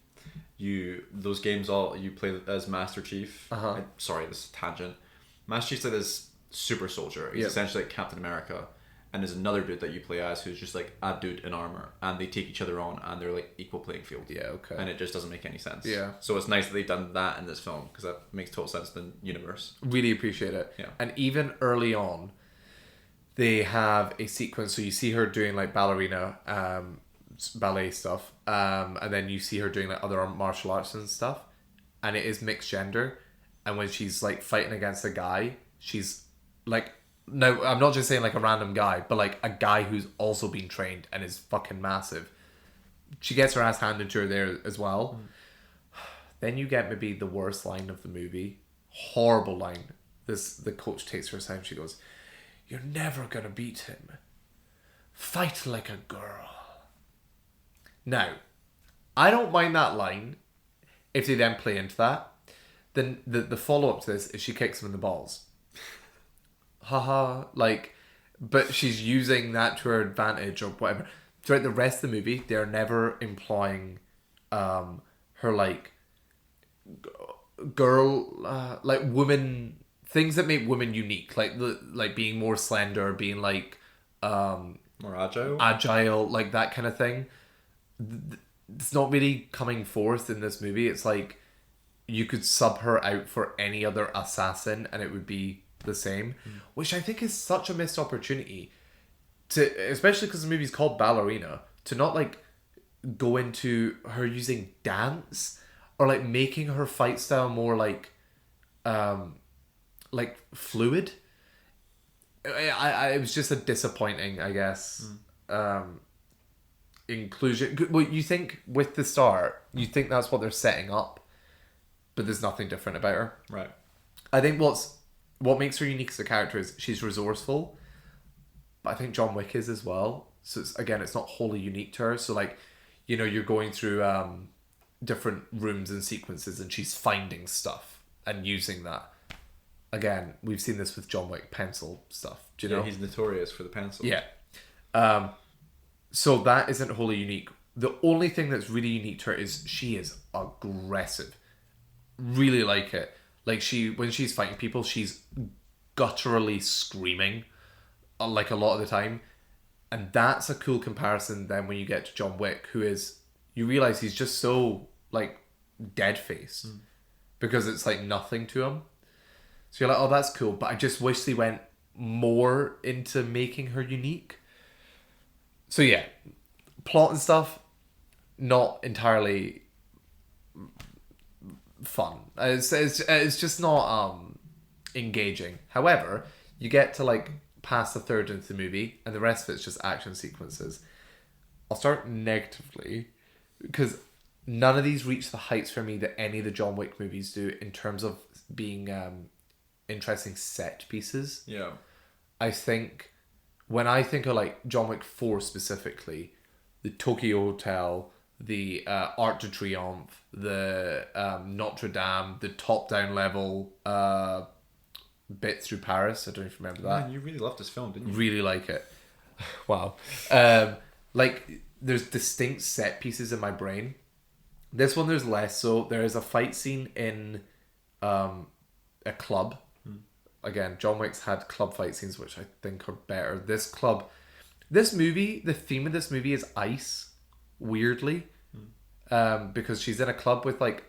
Those games you play as Master Chief. Sorry, this is a tangent. Master Chief's like this super soldier. He's essentially like Captain America. And there's another dude that you play as who's just like a dude in armor. And they take each other on, and they're like equal playing field. Yeah, okay. And it just doesn't make any sense. Yeah. So it's nice that they've done that in this film, because that makes total sense in the universe. Really appreciate it. Yeah. And even early on, they have a sequence, so you see her doing like ballerina, ballet stuff, and then you see her doing like other martial arts and stuff, and it is mixed gender. And when she's like fighting against a guy, she's like, no, I'm not just saying like a random guy, but like a guy who's also been trained and is fucking massive. She gets her ass handed to her there as well. Then you get maybe the worst line of the movie. Horrible line. The coach takes her aside and she goes, "You're never gonna beat him. Fight like a girl." Now, I don't mind that line if they then play into that. Then the follow-up to this is she kicks him in the balls. Haha, like, but she's using that to her advantage or whatever. Throughout the rest of the movie, they're never employing her, like, girl, like, woman, things that make women unique, like being more slender, being, like, more agile, like, that kind of thing. It's not really coming forth in this movie. It's like, you could sub her out for any other assassin and it would be the same, which I think is such a missed opportunity, especially because the movie's called Ballerina, to not like go into her using dance or like making her fight style more like fluid. It was just a disappointing, I guess, inclusion. Well, you think with the start, you think that's what they're setting up, but there's nothing different about her. Right. I think what makes her unique as a character is she's resourceful, but I think John Wick is as well. So it's not wholly unique to her. So like, you're going through different rooms and sequences and she's finding stuff and using that. Again, we've seen this with John Wick pencil stuff. Do you know? He's notorious for the pencil. Yeah. So that isn't wholly unique. The only thing that's really unique to her is she is aggressive. Really like it. Like when she's fighting people, she's gutturally screaming, like a lot of the time, and that's a cool comparison. Then when you get to John Wick, you realize he's just so like dead faced because it's like nothing to him. So you're like, oh, that's cool, but I just wish they went more into making her unique. So yeah, plot and stuff, not entirely fun. It's just not engaging. However, you get to like past a third into the movie and the rest of it's just action sequences. I'll start negatively because none of these reach the heights for me that any of the John Wick movies do in terms of being interesting set pieces. Yeah. I think when I think of like John Wick 4 specifically, the Tokyo Hotel, the Arc de Triomphe, the Notre Dame, the top-down level bit through Paris. I don't even remember that. Man, you really loved this film, didn't you? Really like it. Wow. Like, there's distinct set pieces in my brain. This one, there's less so. There is a fight scene in a club. Again, John Wick's had club fight scenes, which I think are better. This movie, the theme of this movie is ice, weirdly. Because she's in a club with, like,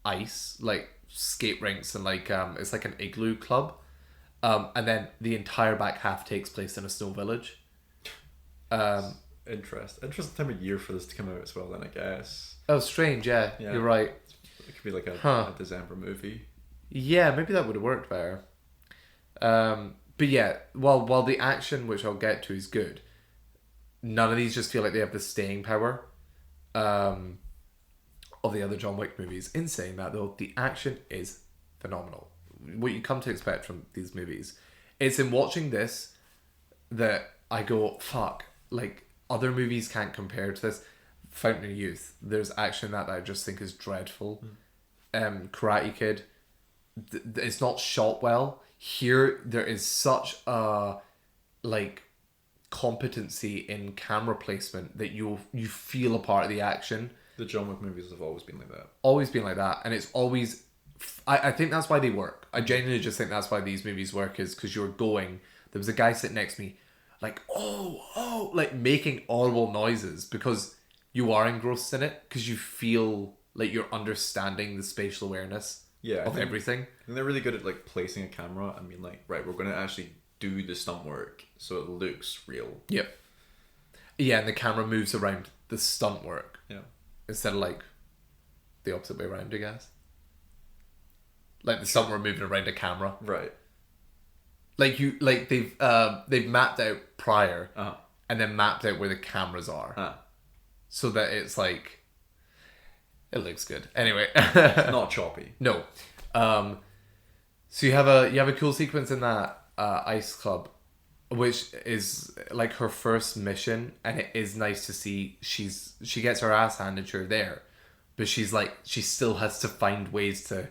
ice, like, skate rinks, and, like, it's like an igloo club. And then the entire back half takes place in a snow village. Interesting time of year for this to come out as well, then, I guess. Oh, strange, yeah. You're right. It could be like a December movie. Yeah, maybe that would have worked better. But yeah, while the action, which I'll get to, is good, none of these just feel like they have the staying power of the other John Wick movies. In saying that, though, the action is phenomenal. What you come to expect from these movies. It's in watching this that I go, fuck, like, other movies can't compare to this. Fountain of Youth, there's action that I just think is dreadful. Karate Kid, it's not shot well. Here, there is such a, like, competency in camera placement that you feel a part of the action. The John Wick movies have always been like that. Always been like that, and it's always... I think that's why they work. I genuinely just think that's why these movies work, is because you're going... There was a guy sitting next to me, like, oh, like, making audible noises, because you are engrossed in it, because you feel like you're understanding the spatial awareness of everything. And they're really good at, like, placing a camera and being like, right, we're going to actually do the stunt work so it looks real. Yep. Yeah, and the camera moves around the stunt work. Yeah. Instead of, like, the opposite way around, I guess. Like, the stunt work moving around a camera. Right. Like, they've mapped out prior and then mapped out where the cameras are. So that it's like... It looks good. Anyway. Not choppy. No. So you have a cool sequence in that ice club, which is like her first mission, and it is nice to see she gets her ass handed to her there, but she's like, she still has to find ways to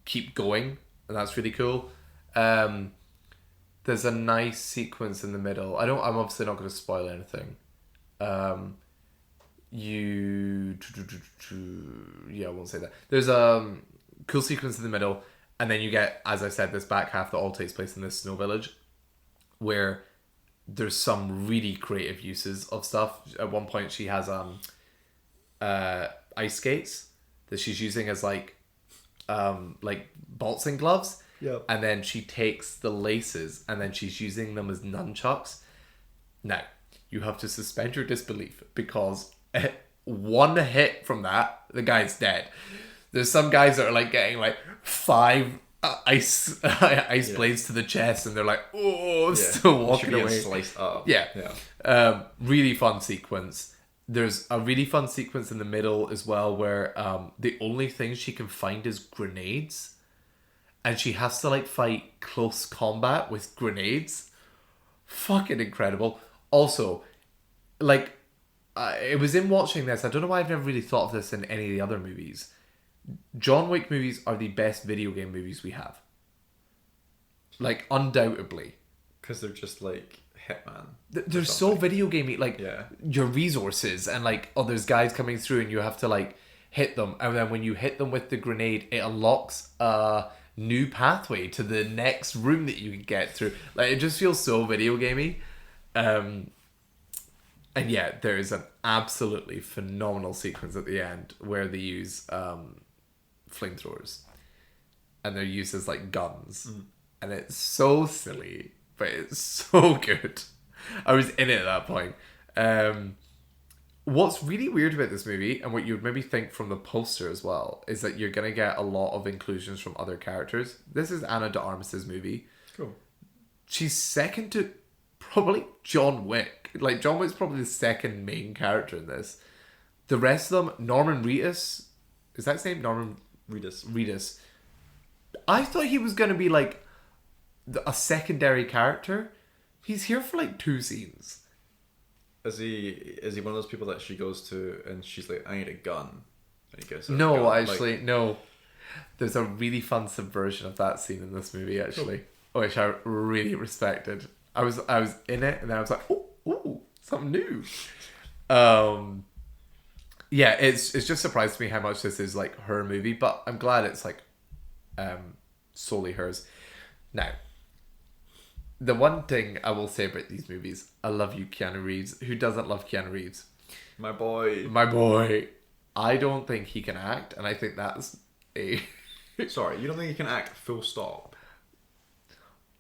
keep going, and that's really cool. There's a nice sequence in the middle. I'm obviously not going to spoil anything. I won't say that. There's a cool sequence in the middle, and then you get, as I said, this back half that all takes place in this snow village, where there's some really creative uses of stuff. At one point, she has ice skates that she's using as like boxing gloves. Yep. And then she takes the laces and then she's using them as nunchucks. Now, you have to suspend your disbelief, because one hit from that, the guy's dead. There's some guys that are like getting like 5 ice blades to the chest, and they're like, still walking away. Sliced up. Yeah. Really fun sequence. There's a really fun sequence in the middle as well, where the only thing she can find is grenades, and she has to like fight close combat with grenades. Fucking incredible. Also, like, it was in watching this, I don't know why I've never really thought of this in any of the other movies. John Wick movies are the best video game movies we have. Like, undoubtedly. Because they're just like Hitman. They're so video gamey. Like, your resources, and like, there's guys coming through and you have to like hit them. And then when you hit them with the grenade, it unlocks a new pathway to the next room that you can get through. Like, it just feels so video gamey. And yeah, there is an absolutely phenomenal sequence at the end where they use flamethrowers, and they're used as like guns, and it's so silly, but it's so good. I was in it at that point. What's really weird about this movie, and what you would maybe think from the poster as well, is that you're gonna get a lot of inclusions from other characters. This is Ana de Armas's movie. Cool. She's second to probably John Wick. Like, John Wick's probably the second main character in this. The rest of them, Norman Reedus, is that his name? Norman Reedus. I thought he was going to be like a secondary character. He's here for like 2 scenes. Is he one of those people that she goes to and she's like, I need a gun, and he gives her a No, gun? actually, no. There's a really fun subversion of that scene in this movie, actually, which I really respected. I was in it, and then I was like, oh, something new. Yeah, it's just surprised me how much this is like her movie, but I'm glad it's like solely hers. Now, the one thing I will say about these movies, I love you, Keanu Reeves. Who doesn't love Keanu Reeves? My boy. My boy. I don't think he can act, and I think that's a... Sorry, you don't think he can act full stop?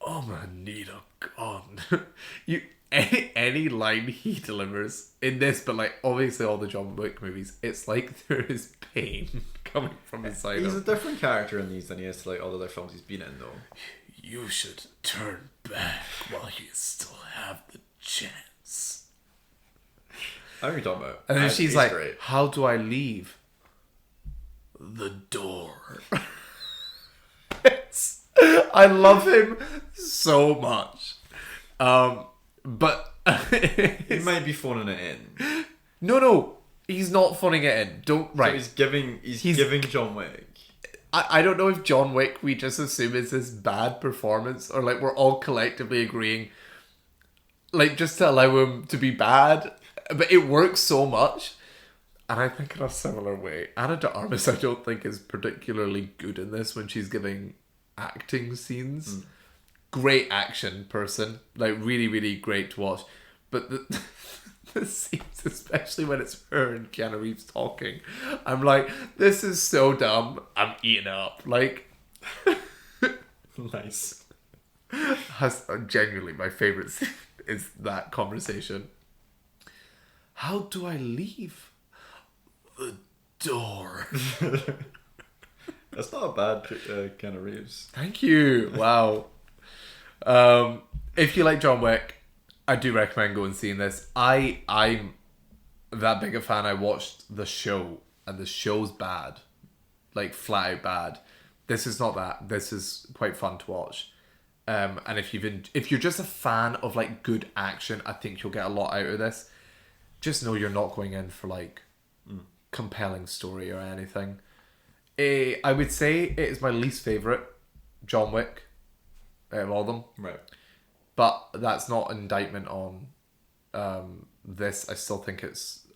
I'm gonna need a gun. Any line he delivers in this, but like obviously all the John Wick movies, it's like there is pain coming from inside He's him. a different character in these than he is to like all the other films he's been in, though. You should turn back while you still have the chance. I know what you're talking about. And then she's he's like, great. how do I leave? The door. I love him so much. But he might be phoning it in. No, he's not phoning it in. Don't right. So he's giving John Wick. I don't know if John Wick we just assume is this bad performance, or like we're all collectively agreeing like just to allow him to be bad. But it works so much. And I think in a similar way, Ana de Armas I don't think is particularly good in this when she's giving acting scenes. Great action person, like really, really great to watch. But the scenes, especially when it's her and Keanu Reeves talking, I'm like, this is so dumb. I'm eating up. Like, nice. Genuinely, my favorite scene is that conversation. How do I leave? The door. That's not a bad Keanu Reeves. Thank you. Wow. If you like John Wick, I do recommend going and seeing this. I'm that big a fan. I watched the show, and the show's bad, like flat out bad. This is not that. This is quite fun to watch. And if you're just a fan of like good action, I think you'll get a lot out of this. Just know you're not going in for like compelling story or anything. I would say it is my least favourite John Wick out of all of them. Right. But that's not an indictment on this. I still think it's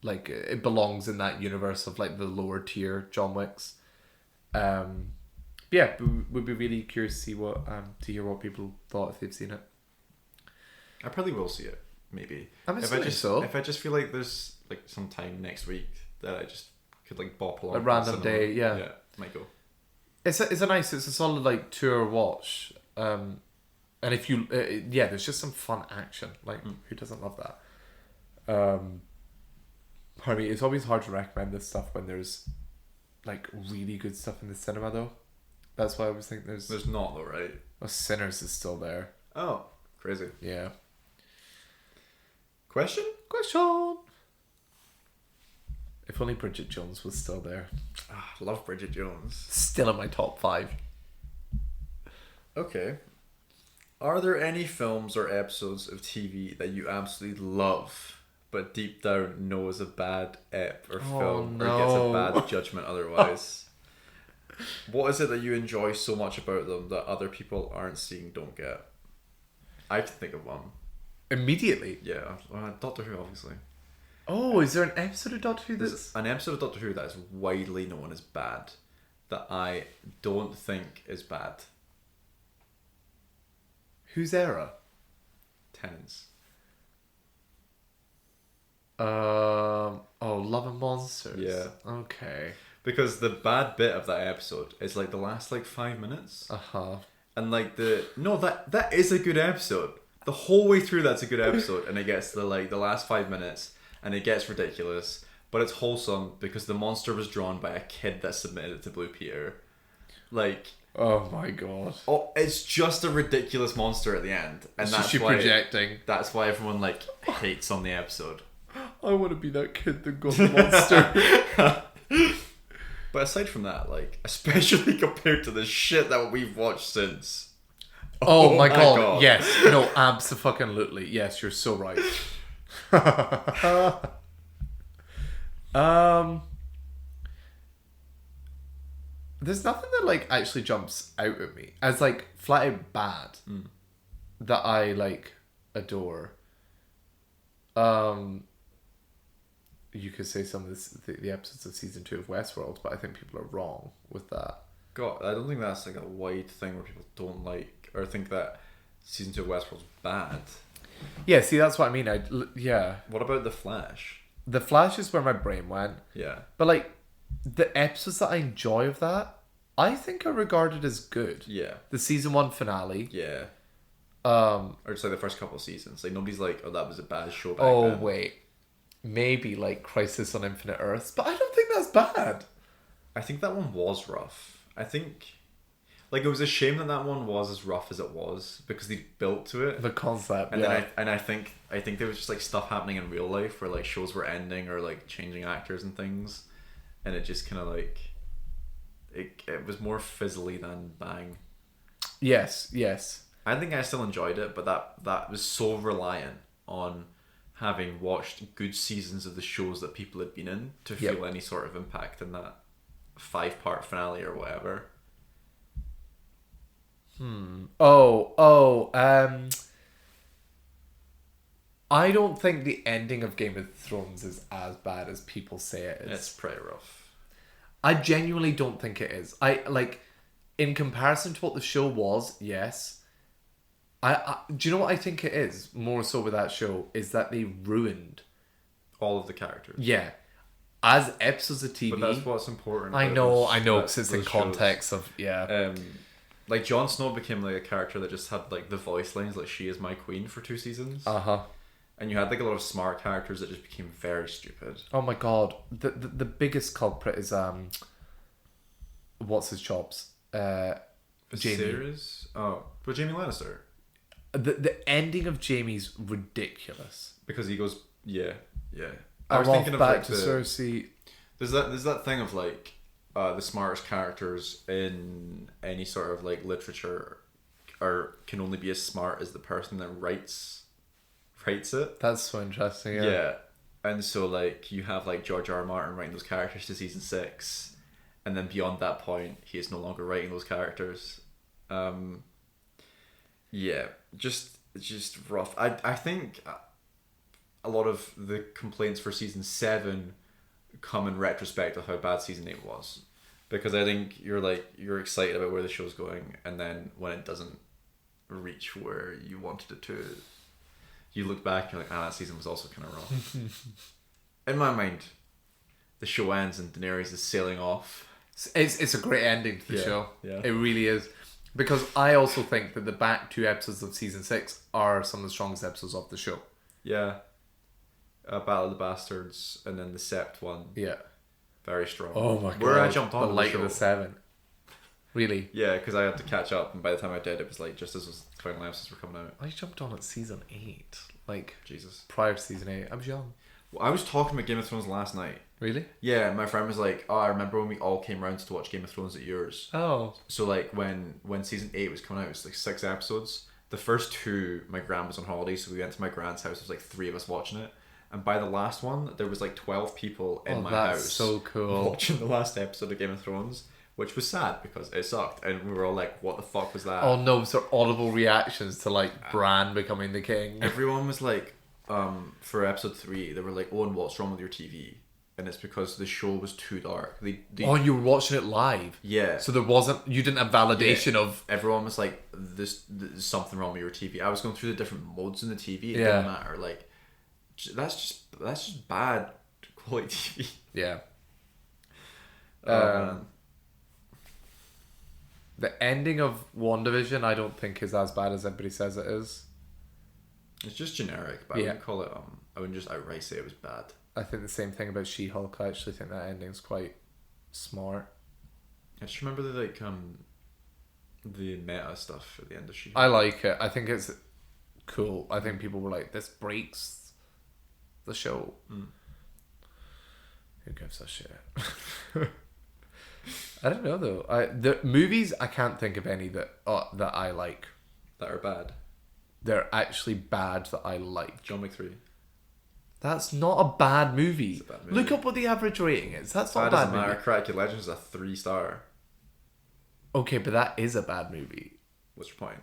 like it belongs in that universe of like the lower tier John Wicks. Yeah, would be really curious to see what to hear what people thought if they've seen it. I probably will see it, maybe. If I just feel like there's like some time next week that I just could like bop along a random day, yeah, might go. It's a solid like 2-hour watch. And if you there's just some fun action. Like who doesn't love that? Pardon me, it's always hard to recommend this stuff when there's like really good stuff in the cinema though. That's why I always think there's not though, right? Well, Sinners is still there. Oh, crazy. Yeah. Question. If only Bridget Jones was still there. Love Bridget Jones. Still in my top 5. Okay. Are there any films or episodes of TV that you absolutely love, but deep down know is a bad ep or film or gets a bad judgment otherwise? What is it that you enjoy so much about them that other people aren't seeing, don't get? I can think of one. Immediately? Yeah. Doctor Who, obviously. Oh, is there an episode of Doctor Who There's an episode of Doctor Who that is widely known as bad that I don't think is bad. Whose era? Tennant's. Love and Monsters. Yeah. Okay. Because the bad bit of that episode is like the last like 5 minutes. And like that is a good episode. The whole way through that's a good episode, and it gets to like the last 5 minutes and it gets ridiculous, but it's wholesome because the monster was drawn by a kid that submitted it to Blue Peter. Like, oh my god. Oh, it's just a ridiculous monster at the end, and it's that's just why projecting. That's why everyone like hates on the episode. I want to be that kid that got the monster. But aside from that, like, especially compared to the shit that we've watched since. Oh my god. Yes. No, abso-fucking-lutely. Yes, you're so right. There's nothing that like actually jumps out at me as like flat out bad that I like adore. You could say some of the episodes of season 2 of Westworld, but I think people are wrong with that. God, I don't think that's like a wide thing where people don't like or think that season 2 of Westworld's bad. Yeah, see, that's what I mean. Yeah. What about The Flash? The Flash is where my brain went. Yeah. But like the episodes that I enjoy of that, I think are regarded as good. Yeah. The season 1 finale. Yeah. Or just like the first couple of seasons. Like nobody's like, oh, that was a bad show back then. then. Wait. Maybe like Crisis on Infinite Earths, but I don't think that's bad. I think that one was rough. I think like it was a shame that one was as rough as it was because they built to it. The concept, and then I think there was just like stuff happening in real life where like shows were ending or like changing actors and things, and it just kind of like it was more fizzly than bang. Yes. I think I still enjoyed it, but that was so reliant on having watched good seasons of the shows that people had been in to feel any sort of impact in that 5-part finale or whatever. I don't think the ending of Game of Thrones is as bad as people say it is. It's pretty rough. I genuinely don't think it is. I like, in comparison to what the show was, yes. I do you know what I think it is more so with that show is that they ruined all of the characters. Yeah, as episodes of TV. But that's what's important. I know, because it's in context shows. Like Jon Snow became like a character that just had like the voice lines like "She is my queen" for 2 seasons. And you had like a lot of smart characters that just became very stupid. Oh my god, the biggest culprit is what's his chops? Jamie. Series? Oh, but Jamie Lannister. The ending of Jamie's ridiculous because he goes I was thinking of back like to Cersei. There's that thing of like the smartest characters in any sort of like literature can only be as smart as the person that writes it. That's so interesting. Yeah, and so like you have like George R. R. Martin writing those characters to season 6, and then beyond that point he is no longer writing those characters. Yeah, just rough. I think a lot of the complaints for season 7 come in retrospect of how bad season 8 was, because I think you're excited about where the show's going, and then when it doesn't reach where you wanted it to, you look back and you're like, that season was also kind of wrong. In my mind, the show ends and Daenerys is sailing off. It's a great ending to the show. Yeah, it really is. Because I also think that the back 2 episodes of season 6 are some of the strongest episodes of the show. Yeah. Battle of the Bastards and then the Sept one. Yeah. Very strong. Oh my god. Where I jumped on the Light of the Seven. Really? Yeah, because I had to catch up, and by the time I did, it was like just as the final episodes were coming out. I jumped on at season 8. Like, Jesus. Prior to season 8. I was young. Well, I was talking about Game of Thrones last night. Really? Yeah, my friend was like, I remember when we all came round to watch Game of Thrones at yours. Oh. So like when season 8 was coming out, it was like 6 episodes. The first 2, my gran was on holiday, so we went to my gran's house. There was like 3 of us watching it. And by the last one, there was like 12 people in my house. So cool. Watching the last episode of Game of Thrones, which was sad because it sucked. And we were all like, what the fuck was that? Oh no, so audible reactions to like Bran becoming the king. Everyone was like, for episode 3, they were like, Owen, what's wrong with your TV? And it's because the show was too dark. And you were watching it live? Yeah. So you didn't have validation of... Everyone was like, there's something wrong with your TV. I was going through the different modes in the TV. It didn't matter. Like, that's just bad quality TV. Yeah. The ending of WandaVision, I don't think is as bad as everybody says it is. It's just generic, but I wouldn't call it. I wouldn't just outright say it was bad. I think the same thing about She-Hulk. I actually think that ending's quite smart. I just remember the meta stuff at the end of She-Hulk. I like it. I think it's cool. I think people were like, this breaks the show. Who gives a shit? I don't know though. The movies, I can't think of any that I like. That are bad. They're actually bad that I like. John Wick 3. That's not a bad movie. It's a bad movie. Look up what the average rating is. That's not That a bad doesn't matter. movie. Karate Kid Legends is a 3-star. Okay, but that is a bad movie. What's your point?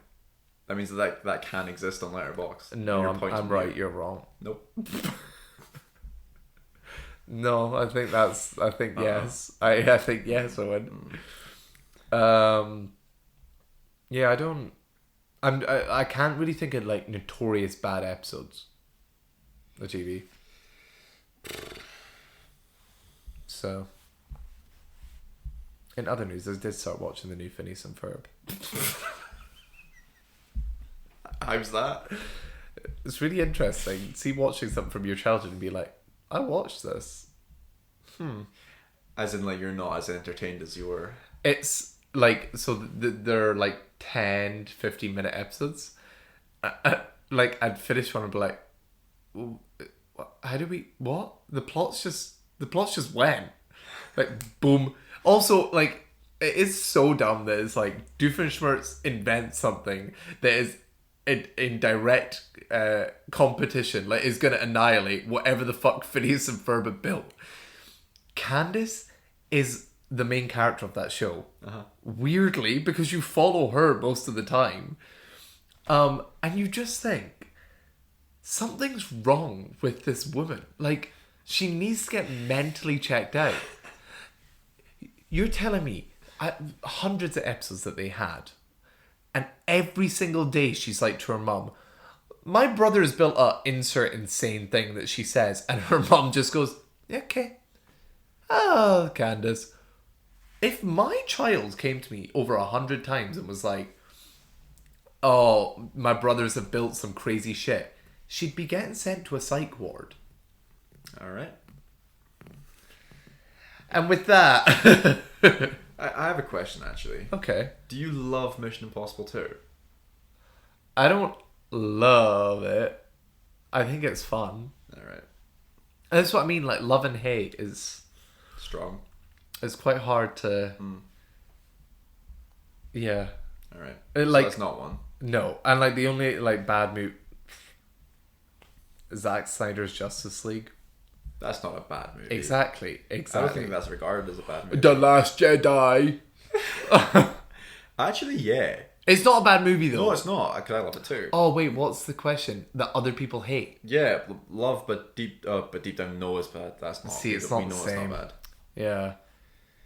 That means that can exist on Letterboxd. No, I'm right. You're wrong. Nope. No, I think yes. I think yes, Owen. Yeah, I can't really think of like notorious bad episodes of TV. So, in other news, I did start watching the new Phineas and Ferb. How's that? It's really interesting. See, watching something from your childhood and be like, I watched this. As in, like, you're not as entertained as you were. It's like, so they're like 10 to 15 minute episodes. Like, I'd finish one and be like, how do we, what? The plot's just went. Like, boom. Also, like, it is so dumb that it's like, Doofenshmirtz invents something that is in direct competition, like, is going to annihilate whatever the fuck Phineas and Ferb have built. Candace is the main character of that show. Weirdly, because you follow her most of the time. And you just think, something's wrong with this woman. Like, she needs to get mentally checked out. You're telling me, hundreds of episodes that they had, and every single day she's like to her mum, my brother's built a insert insane thing that she says, and her mum just goes, yeah, okay. Oh, Candace. If my child came to me over 100 times and was like, oh, my brothers have built some crazy shit, she'd be getting sent to a psych ward. Alright. And with that... I have a question, actually. Okay. Do you love Mission Impossible 2? I don't love it. I think it's fun. Alright. And that's what I mean, like, love and hate is... Strong. It's quite hard to... Yeah. Alright. So like, that's not one. No. And, like, the only, like, bad movie... Zack Snyder's Justice League. That's not a bad movie. Exactly. I don't think that's regarded as a bad movie. The Last Jedi. Actually, yeah. It's not a bad movie, though. No, it's not. I love it too. Oh, wait, what's the question? That other people hate? Yeah, love, but deep down, no is bad. That's not. See, it's not the same. It's not bad. Yeah.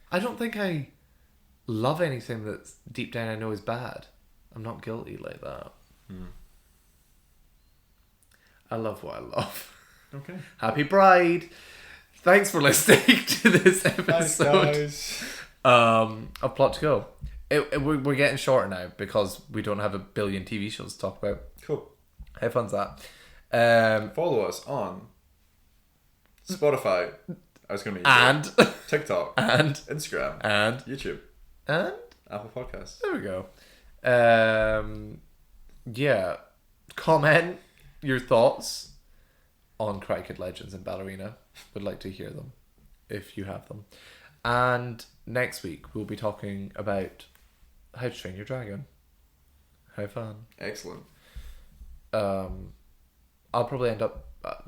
I don't think I love anything that's deep down I know is bad. I'm not guilty like that. I love what I love. Okay. Happy Bride. Thanks for listening to this episode. Thanks, guys. Of Plot to Go. We're getting shorter now because we don't have a billion TV shows to talk about. Cool. How fun's that? Follow us on Spotify. I was going to and TikTok and Instagram and YouTube and Apple Podcasts. there we go. Yeah. Comment your thoughts on Karate Kid Legends and Ballerina. Would like to hear them if you have them. And next week we'll be talking about How to Train Your Dragon. How fun. Excellent. I'll probably end up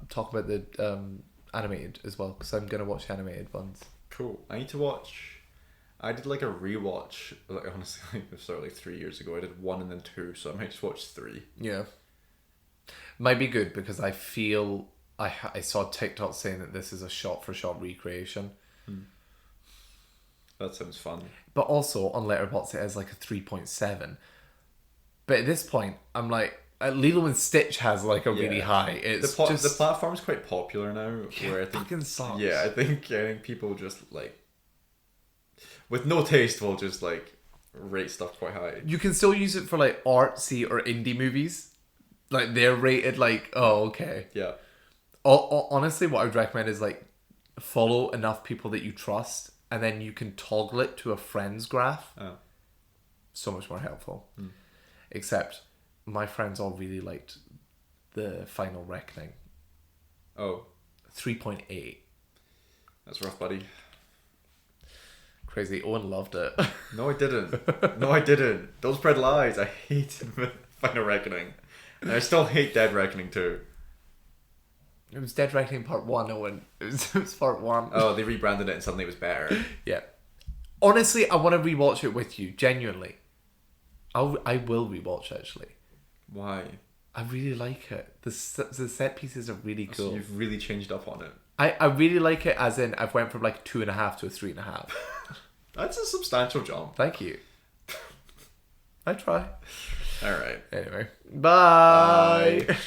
talking about the animated as well, because I'm going to watch the animated ones. Cool. I need to watch... I did like a rewatch, like honestly, like, sort of like 3 years ago. I did 1 and then 2, so I might just watch 3. Yeah. Might be good, because I feel... I saw TikTok saying that this is a shot-for-shot recreation. That sounds fun. But also, on Letterboxd, it has like a 3.7. But at this point, I'm like... Lilo and Stitch has like a really high. It's the platform's quite popular now. Yeah, where I think, fucking sucks. Yeah, I think people just like... with no taste will just like rate stuff quite high. You can still use it for like artsy or indie movies. Like they're rated like, oh, okay. Yeah. Honestly, what I would recommend is like follow enough people that you trust, and then you can toggle it to a friends graph. Oh. So much more helpful. Except my friends all really liked the Final Reckoning. Oh. 3.8. That's rough, buddy. Crazy. Owen loved it. No, I didn't. No, I didn't. Don't spread lies. I hate Final Reckoning. And I still hate Dead Reckoning too. It was Dead Reckoning Part 1, Owen. It was Part 1. Oh, they rebranded it and suddenly it was better. Yeah. Honestly, I want to rewatch it with you. Genuinely. I will rewatch, actually. Why? I really like it. The set pieces are really cool. So you've really changed up on it. I really like it, as in I've went from like 2.5 to a 3.5. That's a substantial jump. Thank you. I try. All right. Anyway. Bye.